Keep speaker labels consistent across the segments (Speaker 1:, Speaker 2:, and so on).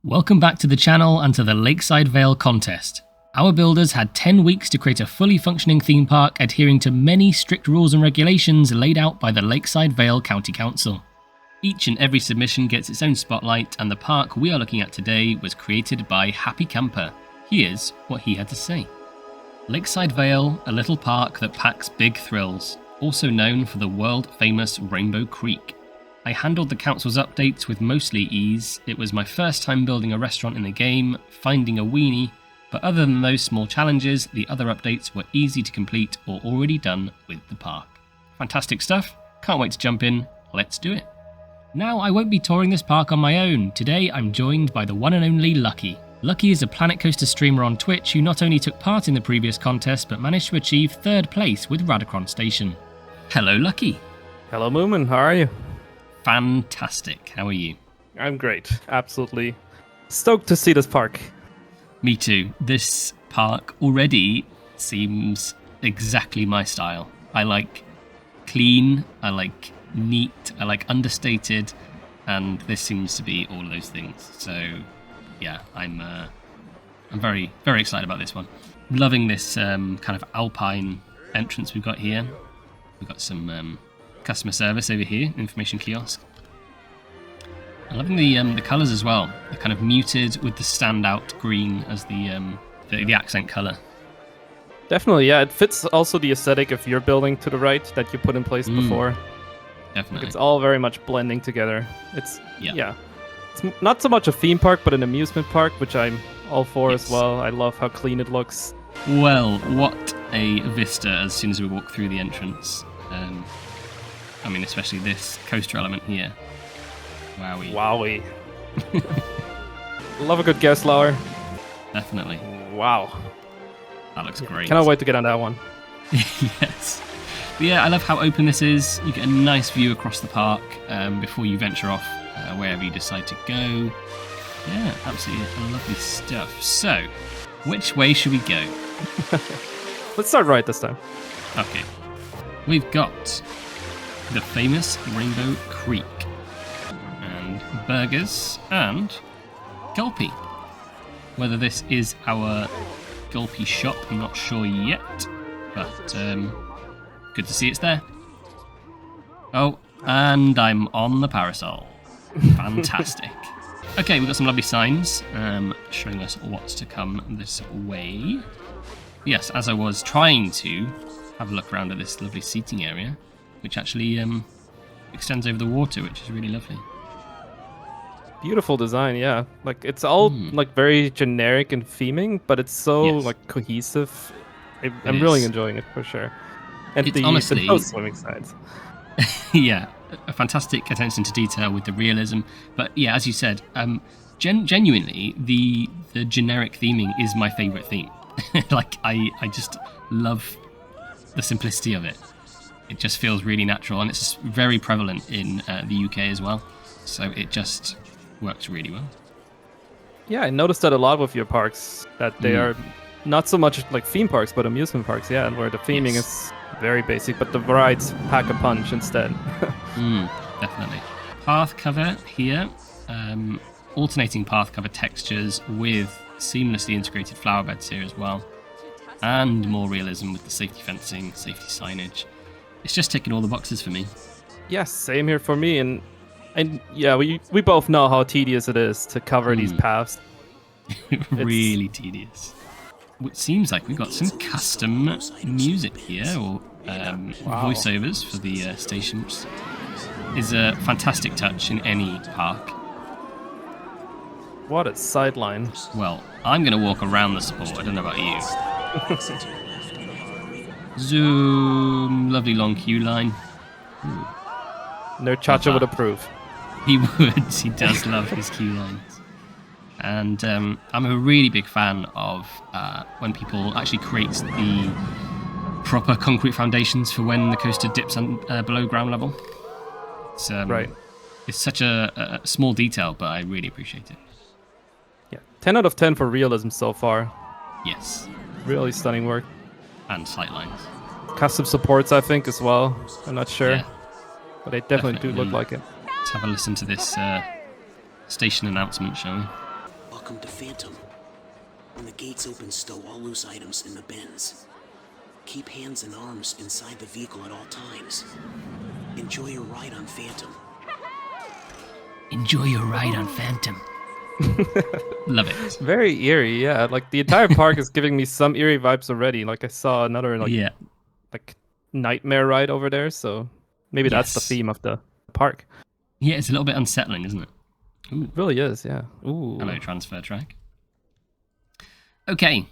Speaker 1: Welcome back to the channel and to the Lakeside Vale Contest. Our builders had 10 weeks to create a fully functioning theme park adhering to many strict rules and regulations laid out by the Lakeside Vale County Council. Each and every submission gets its own spotlight, and the park we are looking at today was created by Happy Camper. Here's what he had to say. Lakeside Vale, a little park that packs big thrills, also known for the world-famous Rainbow Creek. I handled the council's updates with mostly ease. It was my first time building a restaurant in the game, finding a weenie, but other than those small challenges, the other updates were easy to complete or already done with the park. Fantastic stuff, can't wait to jump in, let's do it. Now I won't be touring this park on my own. Today I'm joined by the one and only Lucky. Lucky is a Planet Coaster streamer on Twitch who not only took part in the previous contest but managed to achieve 3rd place with Radicron Station. Hello Lucky.
Speaker 2: Hello Moomin, how are you?
Speaker 1: Fantastic. How are you?
Speaker 2: I'm great. Absolutely stoked to see this park.
Speaker 1: Me too. This park already seems exactly my style. I like clean, I like neat, I like understated, and this seems to be all of those things. So yeah, I'm very, very excited about this one. Loving this kind of alpine entrance we've got here. We've got some customer service over here, information kiosk. I'm loving the colours as well. They're kind of muted with the standout green as the accent colour.
Speaker 2: Definitely, yeah. It fits also the aesthetic of your building to the right that you put in place before.
Speaker 1: Definitely.
Speaker 2: It's all very much blending together. It's not so much a theme park, but an amusement park, which I'm all for as well. I love how clean it looks.
Speaker 1: Well, what a vista as soon as we walk through the entrance. I mean, especially this coaster element here. Wowie.
Speaker 2: Wowie. Love a good guest flower.
Speaker 1: Definitely.
Speaker 2: Wow.
Speaker 1: That looks great.
Speaker 2: Cannot wait to get on that one.
Speaker 1: Yes. But yeah, I love how open this is. You get a nice view across the park before you venture off wherever you decide to go. Yeah, absolutely lovely stuff. So, which way should we go?
Speaker 2: Let's start right this time.
Speaker 1: Okay. We've got the famous Rainbow Creek, and burgers, and Gulpy. Whether this is our Gulpy shop, I'm not sure yet, but good to see it's there. Oh, and I'm on the parasol. Fantastic. Okay, we've got some lovely signs showing us what's to come this way. Yes, as I was trying to have a look around at this lovely seating area, which actually extends over the water, which is really lovely.
Speaker 2: Beautiful design, yeah. Like it's all like very generic and theming, but it's so like cohesive. I'm really enjoying it for sure. And
Speaker 1: it's honestly,
Speaker 2: the swimming sides.
Speaker 1: Yeah, a fantastic attention to detail with the realism. But yeah, as you said, genuinely the generic theming is my favourite theme. Like I just love the simplicity of it. It just feels really natural, and it's just very prevalent in the UK as well. So it just works really well.
Speaker 2: Yeah, I noticed that a lot with your parks, that they are not so much like theme parks, but amusement parks, yeah, where the theming is very basic, but the rides pack a punch instead.
Speaker 1: Definitely. Path cover here, alternating path cover textures with seamlessly integrated flower beds here as well, and more realism with the safety fencing, safety signage. It's just ticking all the boxes for me.
Speaker 2: Yes, same here for me, and yeah, we both know how tedious it is to cover these paths.
Speaker 1: Really tedious. It seems like we've got some custom music here, or voiceovers for the station, which is a fantastic touch in any park.
Speaker 2: What a sideline.
Speaker 1: Well, I'm going to walk around the support. I don't know about you. Zoom. Lovely long queue line. Ooh.
Speaker 2: No Chacha would approve.
Speaker 1: He would. He does love his queue lines. And I'm a really big fan of when people actually create the proper concrete foundations for when the coaster dips below ground level. It's,
Speaker 2: right.
Speaker 1: It's such a small detail, but I really appreciate it.
Speaker 2: Yeah, 10 out of 10 for realism so far.
Speaker 1: Yes.
Speaker 2: Really stunning work.
Speaker 1: And sightlines.
Speaker 2: Custom supports, I think, as well. I'm not sure. Yeah. But they definitely do look like it.
Speaker 1: Let's have a listen to this station announcement, shall we?
Speaker 3: Welcome to Phantom. When the gates open, stow all loose items in the bins. Keep hands and arms inside the vehicle at all times. Enjoy your ride on Phantom.
Speaker 1: Enjoy your ride on Phantom. Love it.
Speaker 2: Very eerie, yeah. Like the entire park is giving me some eerie vibes already. Like I saw another like nightmare ride over there, so maybe that's the theme of the park.
Speaker 1: Yeah, it's a little bit unsettling, isn't it? Ooh.
Speaker 2: It really is, yeah. Ooh.
Speaker 1: Hello, transfer track. Okay,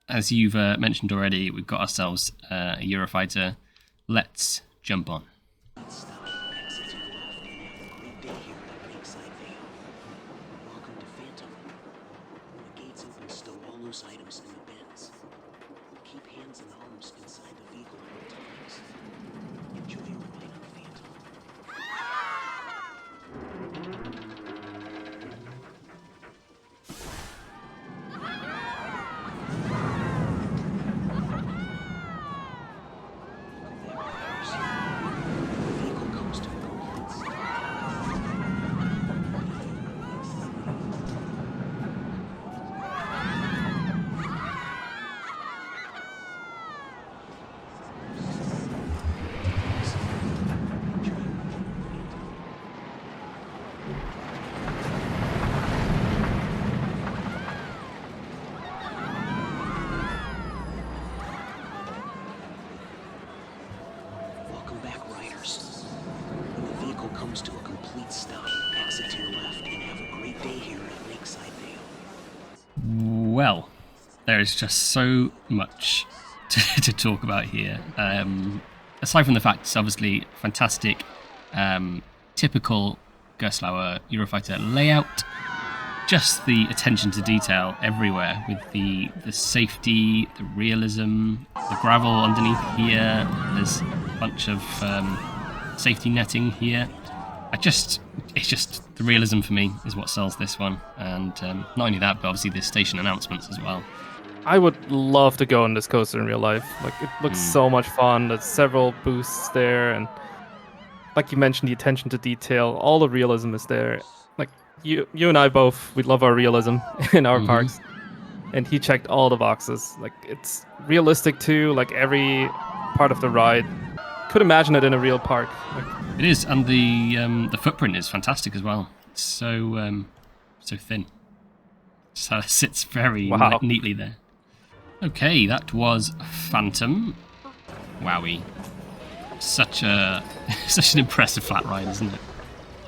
Speaker 1: as you've mentioned already, we've got ourselves a Eurofighter. Let's jump on.
Speaker 3: Exit to your left and have a great day here at Lakeside Vale. Welcome to Phantom. When the gates open, stow all loose items in the bins. Keep hands and arms inside the vehicle at all times. Enjoy your ride on Phantom. The vehicle comes to a complete stop. Welcome back, riders. When the vehicle comes to a complete stop, exit to your left and have a great day here at Lakeside Vale.
Speaker 1: Well, there is just so much to talk about here. Aside from the fact it's obviously fantastic, typical Gerstlauer Eurofighter layout, just the attention to detail everywhere with the safety, the realism, the gravel underneath here. There's a bunch of safety netting here. It's just the realism for me is what sells this one, and not only that, but obviously the station announcements as well.
Speaker 2: I would love to go on this coaster in real life. Like it looks so much fun. There's several boosts there, and like you mentioned, the attention to detail, all the realism is there. Like you and I both, we love our realism in our parks, and he checked all the boxes. Like it's realistic too. Like every part of the ride, could imagine it in a real park. Like,
Speaker 1: It is, and the footprint is fantastic as well. It's so thin, so it sits very neatly there. Okay, that was Phantom. Wowie, such an impressive flat ride, isn't it?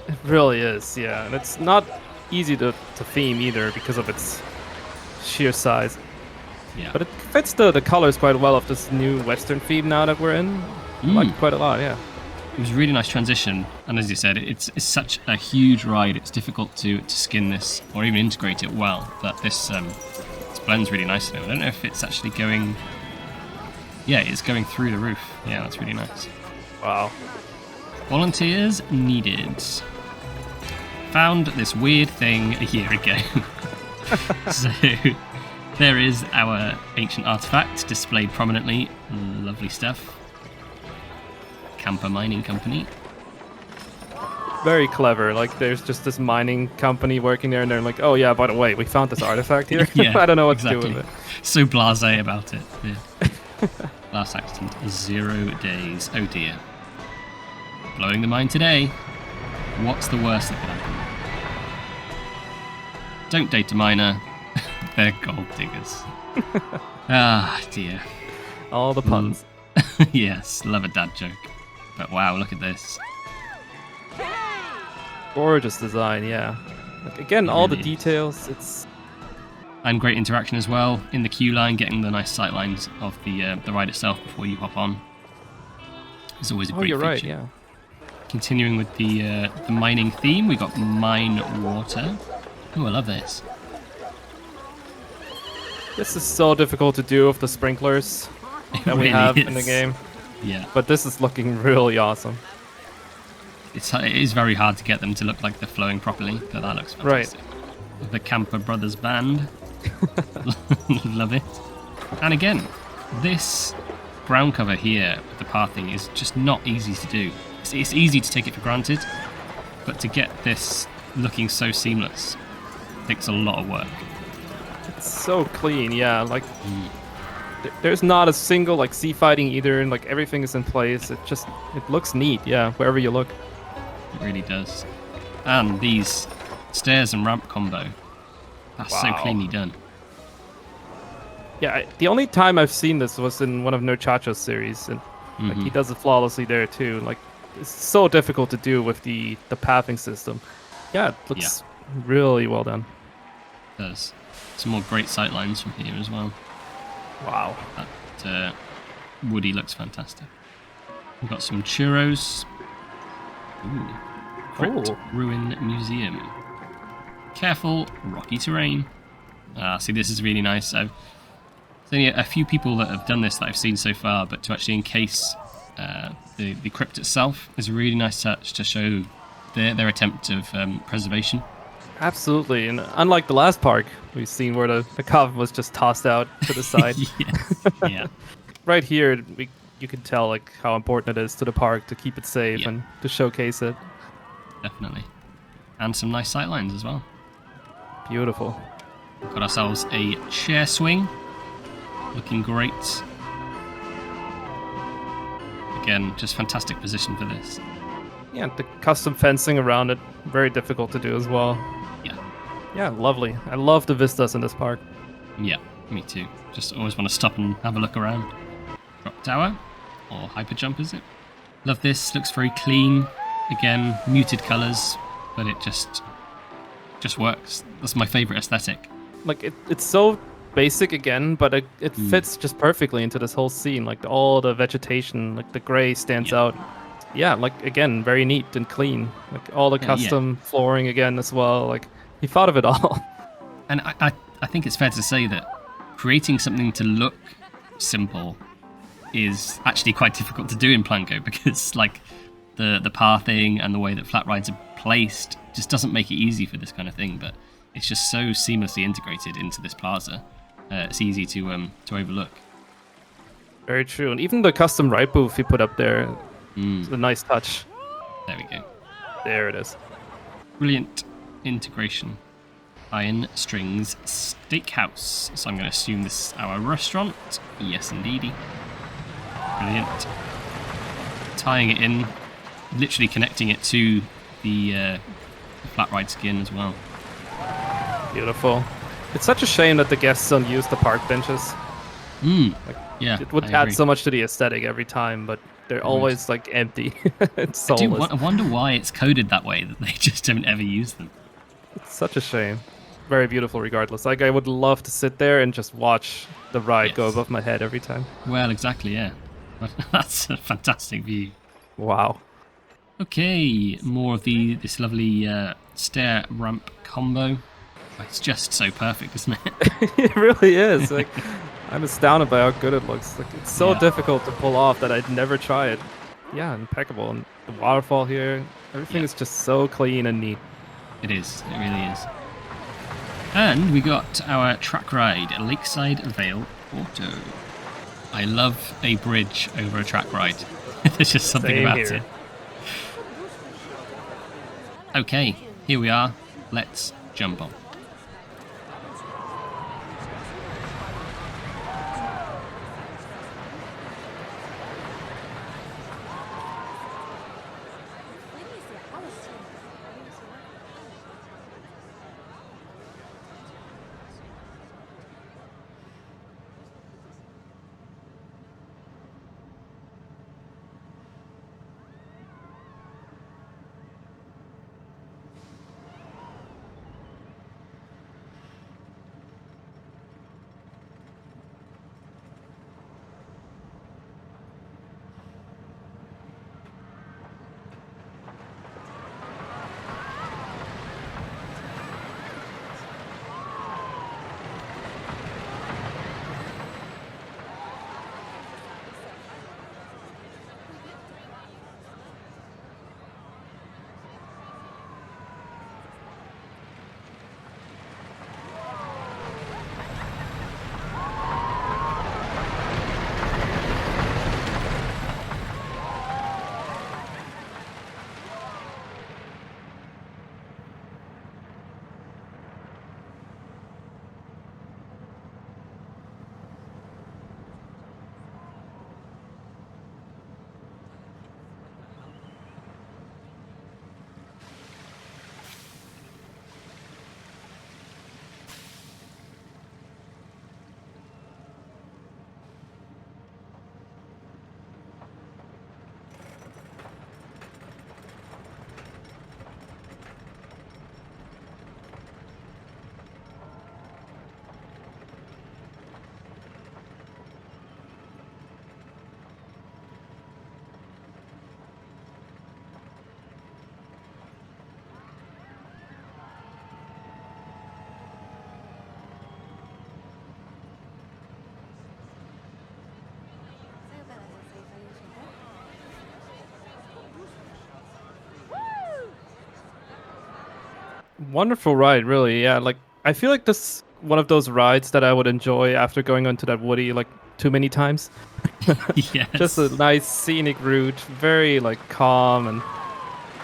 Speaker 2: it really is, yeah. And it's not easy to theme either because of its sheer size.
Speaker 1: Yeah,
Speaker 2: But it fits the colors quite well of this new Western theme now that we're in. I like it quite a lot, yeah.
Speaker 1: it was a really nice transition, and as you said, it's such a huge ride. It's difficult to skin this or even integrate it well, but this blends really nicely. I don't know if it's actually going. Yeah, it's going through the roof. Yeah, that's really nice.
Speaker 2: Wow.
Speaker 1: Volunteers needed. Found this weird thing a year ago. So there is our ancient artifact displayed prominently. Lovely stuff. Camper Mining Company.
Speaker 2: Very clever. Like, there's just this mining company working there, and they're like, oh yeah, by the way, we found this artifact here.
Speaker 1: Yeah,
Speaker 2: I don't know what
Speaker 1: exactly.
Speaker 2: to do with it.
Speaker 1: So blasé about it. Yeah. Last accident, 0 days. Oh dear. Blowing the mine today. What's the worst that could happen? Don't date a miner. They're gold diggers. Ah, dear.
Speaker 2: All the puns.
Speaker 1: Yes, love a dad joke. But wow, look at this.
Speaker 2: Gorgeous design, yeah. Like, again, all the
Speaker 1: really is.
Speaker 2: details. It's
Speaker 1: And great interaction as well in the queue line, getting the nice sight lines of the ride itself before you hop on. It's always a great
Speaker 2: you're
Speaker 1: feature.
Speaker 2: right, yeah.
Speaker 1: Continuing with the mining theme, we got mine water. Oh, I love this.
Speaker 2: This is so difficult to do with the sprinklers
Speaker 1: It
Speaker 2: that we
Speaker 1: really
Speaker 2: have in the
Speaker 1: is.
Speaker 2: game.
Speaker 1: Yeah,
Speaker 2: But this is looking really awesome.
Speaker 1: it is very hard to get them to look like they're flowing properly, but that looks fantastic. The Camper Brothers Band. Love it. And again, this ground cover here with the pathing is just not easy to do. It's easy to take it for granted, but to get this looking so seamless takes a lot of work.
Speaker 2: It's so clean, yeah. Like, there's not a single like sea fighting either, and like everything is in place. It looks neat, yeah. Wherever you look.
Speaker 1: It really does. And these stairs and ramp combo, that's so
Speaker 2: Wow.
Speaker 1: cleanly done.
Speaker 2: Yeah, the only time I've seen this was in one of No Chacho's series, and like he does it flawlessly there too. Like, it's so difficult to do with the pathing system. Yeah, it looks really well done.
Speaker 1: It does. Some more great sight lines from here as well.
Speaker 2: Wow.
Speaker 1: That Woody looks fantastic. We've got some churros. Ooh. Crypt Ruin Museum. Careful, rocky terrain. See, this is really nice. There's only a few people that have done this that I've seen so far, but to actually encase the crypt itself is a really nice touch to show their attempt of preservation.
Speaker 2: Absolutely, and unlike the last park we've seen where the coffin was just tossed out to the side.
Speaker 1: Yeah.
Speaker 2: Right here, you can tell like how important it is to the park to keep it safe and to showcase it.
Speaker 1: Definitely. And some nice sight lines as well.
Speaker 2: Beautiful.
Speaker 1: Got ourselves a chair swing. Looking great. Again, just fantastic position for this.
Speaker 2: Yeah, the custom fencing around it, very difficult to do as well. Yeah, lovely. I love the vistas in this park.
Speaker 1: Yeah, me too. Just always want to stop and have a look around. Drop tower, or hyper jump is it? Love this, looks very clean. Again, muted colours, but it just works. That's my favourite aesthetic.
Speaker 2: Like, it's so basic again, but it fits just perfectly into this whole scene. Like, all the vegetation, like the grey stands out. Yeah, like, again, very neat and clean. Like, all the custom flooring again as well. Like, he thought of it all.
Speaker 1: And I think it's fair to say that creating something to look simple is actually quite difficult to do in Planko, because like the pathing and the way that flat rides are placed just doesn't make it easy for this kind of thing, but it's just so seamlessly integrated into this plaza. It's easy to overlook.
Speaker 2: Very true. And even the custom ride booth he put up there is a nice touch.
Speaker 1: There we go.
Speaker 2: There it is.
Speaker 1: Brilliant integration. Iron Strings Steakhouse. So I'm going to assume this is our restaurant. Yes, indeedy. Brilliant. Tying it in, literally connecting it to the flat ride skin as well.
Speaker 2: Beautiful. It's such a shame that the guests don't use the park benches.
Speaker 1: Yeah,
Speaker 2: it would add so much to the aesthetic every time, but they're always like empty. It's soulless.
Speaker 1: I wonder why it's coded that way, that they just don't ever use them.
Speaker 2: It's such a shame. Very beautiful regardless. Like, I would love to sit there and just watch the ride go above my head every time.
Speaker 1: Well, exactly, yeah. That's a fantastic view.
Speaker 2: Wow.
Speaker 1: Okay, more of this lovely stair ramp combo. It's just so perfect, isn't it?
Speaker 2: It really is. Like, I'm astounded by how good it looks. Like, it's so difficult to pull off that I'd never try it. Yeah, impeccable. And the waterfall here, everything is just so clean and neat.
Speaker 1: It is. It really is. And we got our track ride, Lakeside Vale Auto. I love a bridge over a track ride. There's just something about it. Okay, here we are. Let's jump on.
Speaker 2: Wonderful ride, really. Yeah, like I feel like this one of those rides that I would enjoy after going onto that woody like too many times.
Speaker 1: Yes.
Speaker 2: Just a nice scenic route, very like calm, and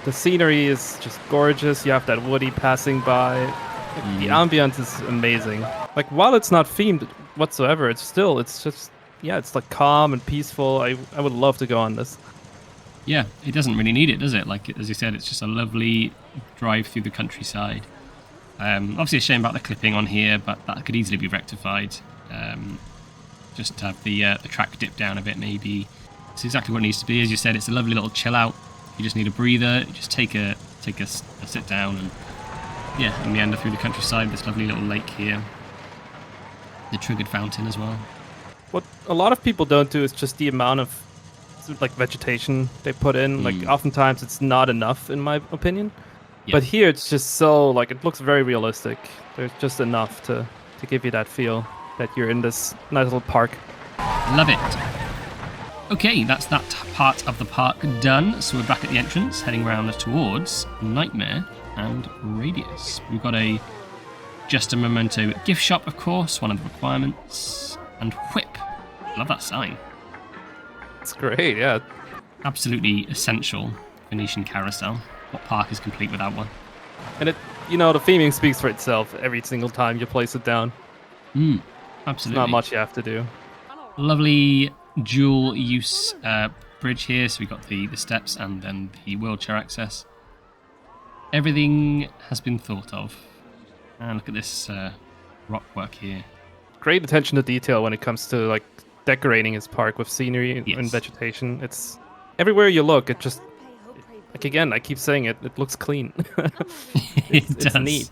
Speaker 2: the scenery is just gorgeous. You have that woody passing by. Like, the ambience is amazing. Like while it's not themed whatsoever, it's just yeah, it's like calm and peaceful. I would love to go on this.
Speaker 1: Yeah, it doesn't really need it, does it? Like, as you said, it's just a lovely drive through the countryside. Obviously a shame about the clipping on here, but that could easily be rectified. Just to have the track dip down a bit, maybe. It's exactly what it needs to be. As you said, it's a lovely little chill out. You just need a breather. You just take a sit down, and yeah, and meander through the countryside. This lovely little lake here. The triggered fountain as well.
Speaker 2: What a lot of people don't do is just the amount of like vegetation they put in. Like oftentimes it's not enough, in my opinion.
Speaker 1: Yeah.
Speaker 2: But here it's just so like it looks very realistic. There's just enough to give you that feel that you're in this nice little park.
Speaker 1: Love it. Okay, that's that part of the park done. So we're back at the entrance, heading around towards Nightmare and Radius. We've got a Just a Memento gift shop, of course, one of the requirements, and Whip. Love that sign.
Speaker 2: It's great, yeah.
Speaker 1: Absolutely essential Venetian carousel. What park is complete without one?
Speaker 2: And it, the theming speaks for itself every single time you place it down.
Speaker 1: Absolutely.
Speaker 2: Not much you have to do.
Speaker 1: Lovely dual use bridge here. So we've got the steps and then the wheelchair access. Everything has been thought of. And look at this rock work here.
Speaker 2: Great attention to detail when it comes to like decorating his park with scenery and
Speaker 1: Yes.
Speaker 2: vegetation. It's everywhere you look, it just like again, I keep saying it, it looks clean.
Speaker 1: It's
Speaker 2: It's neat.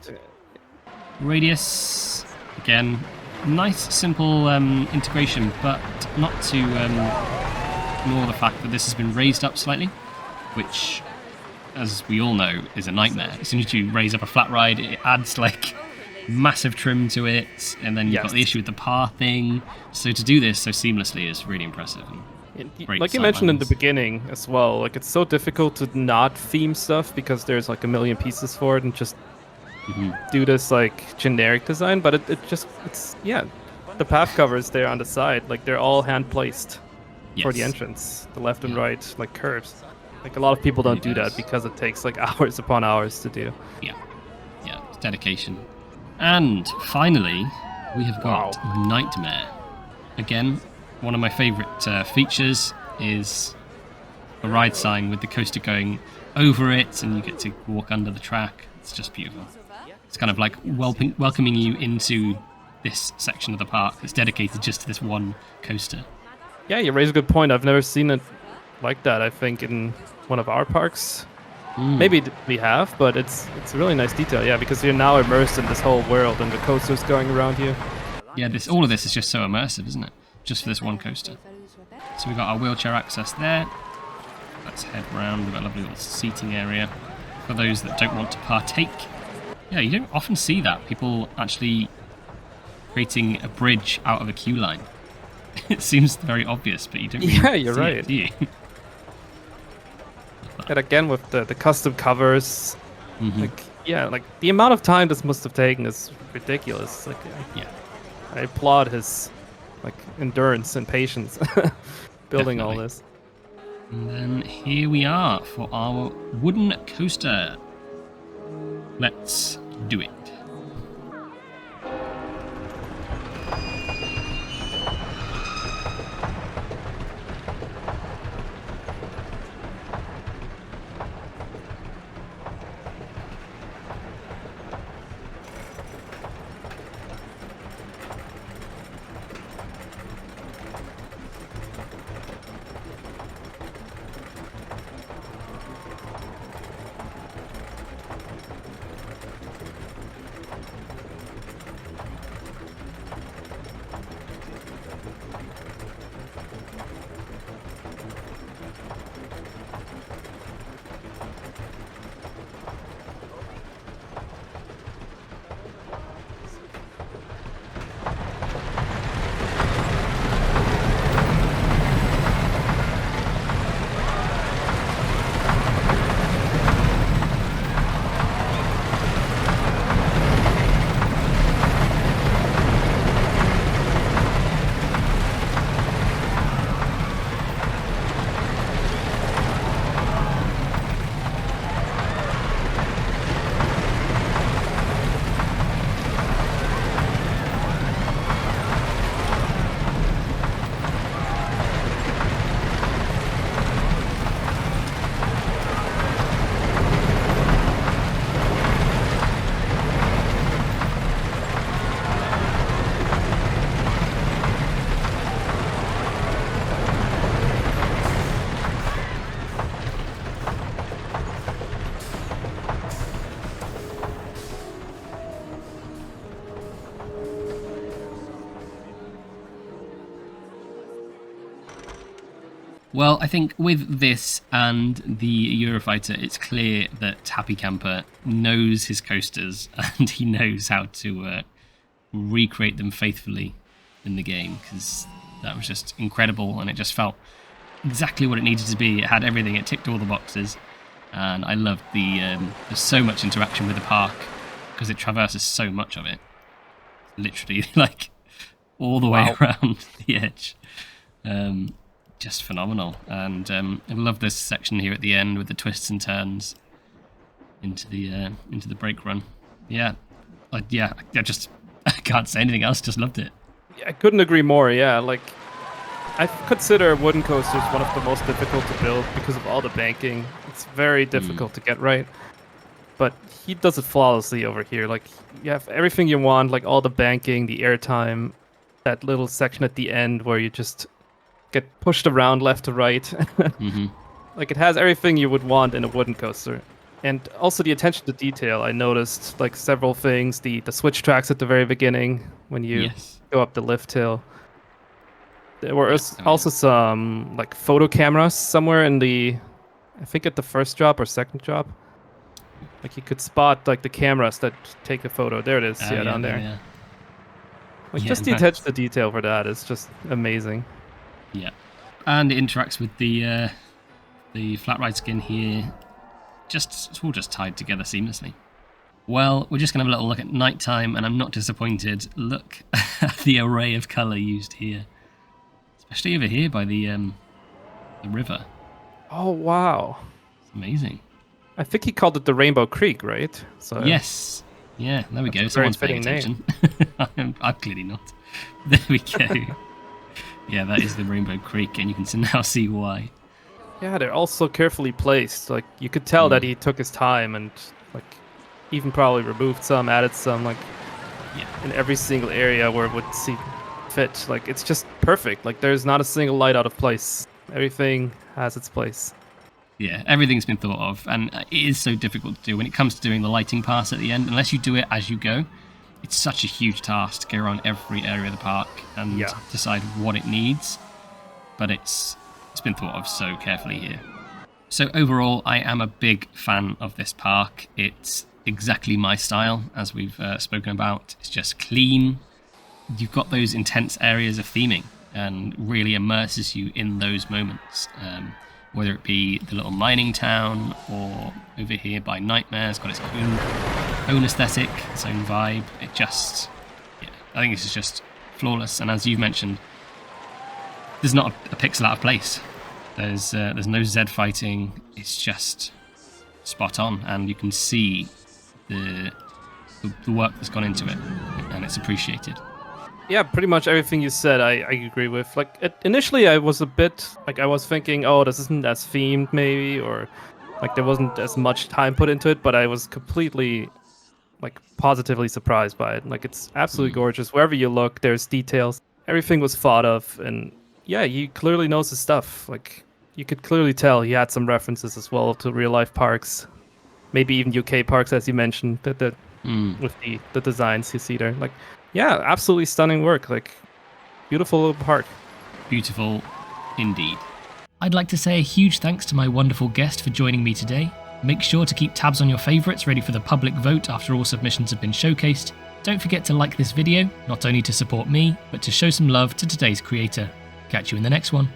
Speaker 1: Radius, again, nice, simple integration, but not to ignore the fact that this has been raised up slightly, which, as we all know, is a nightmare. As soon as you raise up a flat ride, it adds like massive trim to it, and then you've got the issue with the pathing. So to do this so seamlessly is really impressive. And great
Speaker 2: Like you mentioned in the
Speaker 1: sightlines.
Speaker 2: beginning as well, like it's so difficult to not theme stuff because there's like a million pieces for it and just do this like generic design, but it's the path covers there on the side, like they're all hand placed for the
Speaker 1: Yes.
Speaker 2: entrance, the left and right like curves. Like a lot of people don't do that because it takes like hours upon hours to do.
Speaker 1: Yeah, it's dedication. And finally, we have got Nightmare. Again, one of my favourite features is a ride sign with the coaster going over it, and you get to walk under the track. It's just beautiful. It's kind of like welcoming you into this section of the park that's dedicated just to this one coaster.
Speaker 2: Yeah, you raise a good point. I've never seen it like that, I think, in one of our parks. Maybe we have, but it's a really nice detail, yeah, because you're now immersed in this whole world and the coasters going around you.
Speaker 1: Yeah, all of this is just so immersive, isn't it? Just for this one coaster. So we've got our wheelchair access there. Let's head round. We've got a lovely little seating area for those that don't want to partake. Yeah, you don't often see that. People actually creating a bridge out of a queue line. It seems very obvious, but you don't really
Speaker 2: Yeah, you're
Speaker 1: see
Speaker 2: right.
Speaker 1: it, do you?
Speaker 2: And again, with the custom covers, like the amount of time this must have taken is ridiculous. Like,
Speaker 1: Yeah,
Speaker 2: I applaud his like endurance and patience building all
Speaker 1: Definitely.
Speaker 2: this.
Speaker 1: and then here we are for our wooden coaster. Let's do it. Well, I think with this and the Eurofighter, it's clear that Happy Camper knows his coasters and he knows how to recreate them faithfully in the game, because that was just incredible and it just felt exactly what it needed to be. It had everything, it ticked all the boxes, and I loved there's so much interaction with the park because it traverses so much of it. Literally, like, all the way around the edge. Just phenomenal. And I love this section here at the end with the twists and turns into the brake run. Yeah, I can't say anything else. Just loved it.
Speaker 2: Yeah, I couldn't agree more. Yeah, like I consider wooden coasters one of the most difficult to build because of all the banking. It's very difficult to get right. But he does it flawlessly over here. Like, you have everything you want, like all the banking, the airtime, that little section at the end where you just get pushed around left to right. Like, it has everything you would want in a wooden coaster. And also the attention to detail. I noticed like several things. The switch tracks at the very beginning when you go up the lift hill. There were also some like photo cameras somewhere in the, I think at the first drop or second drop. Like you could spot like the cameras that take the photo. There it is, down there.
Speaker 1: Yeah.
Speaker 2: Like just the attention to detail for that is just amazing.
Speaker 1: Yeah, and it interacts with the flat ride skin here. It's all just tied together seamlessly. Well, we're just gonna have a little look at nighttime, and I'm not disappointed. Look at the array of color used here, especially over here by the river.
Speaker 2: Oh wow,
Speaker 1: it's amazing.
Speaker 2: I think he called it the Rainbow Creek, right? So
Speaker 1: yes, yeah, there we go.
Speaker 2: That's
Speaker 1: Someone's paying attention. I'm clearly not. There we go. Yeah, that is the Rainbow Creek, and you can now see why.
Speaker 2: Yeah, they're all so carefully placed. Like you could tell that he took his time and like even probably removed some, added some, like in every single area where it would see fit. Like it's just perfect. Like there's not a single light out of place. Everything has its place.
Speaker 1: Yeah, everything's been thought of, and it is so difficult to do when it comes to doing the lighting pass at the end. Unless you do it as you go, it's such a huge task to go around every area of the park and decide what it needs. But it's been thought of so carefully here. So overall, I am a big fan of this park. It's exactly my style, as we've spoken about. It's just clean. You've got those intense areas of theming and really immerses you in those moments. Whether it be the little mining town or over here by Nightmare's got its own aesthetic, its own vibe. It just, I think it's just flawless. And as you've mentioned, there's not a pixel out of place. There's no Z fighting. It's just spot on, and you can see the work that's gone into it, and it's appreciated.
Speaker 2: Yeah, pretty much everything you said I agree with. Like initially I was a bit like I was thinking, oh, this isn't as themed maybe, or like there wasn't as much time put into it, but I was completely like positively surprised by it. Like it's absolutely gorgeous. Wherever you look, there's details. Everything was thought of, and yeah, he clearly knows his stuff. Like you could clearly tell he had some references as well to real life parks, maybe even UK parks, as you mentioned, with the designs you see there. Like, yeah, absolutely stunning work. Like, beautiful little park.
Speaker 1: Beautiful indeed. I'd like to say a huge thanks to my wonderful guest for joining me today. Make sure to keep tabs on your favourites ready for the public vote after all submissions have been showcased. Don't forget to like this video, not only to support me, but to show some love to today's creator. Catch you in the next one.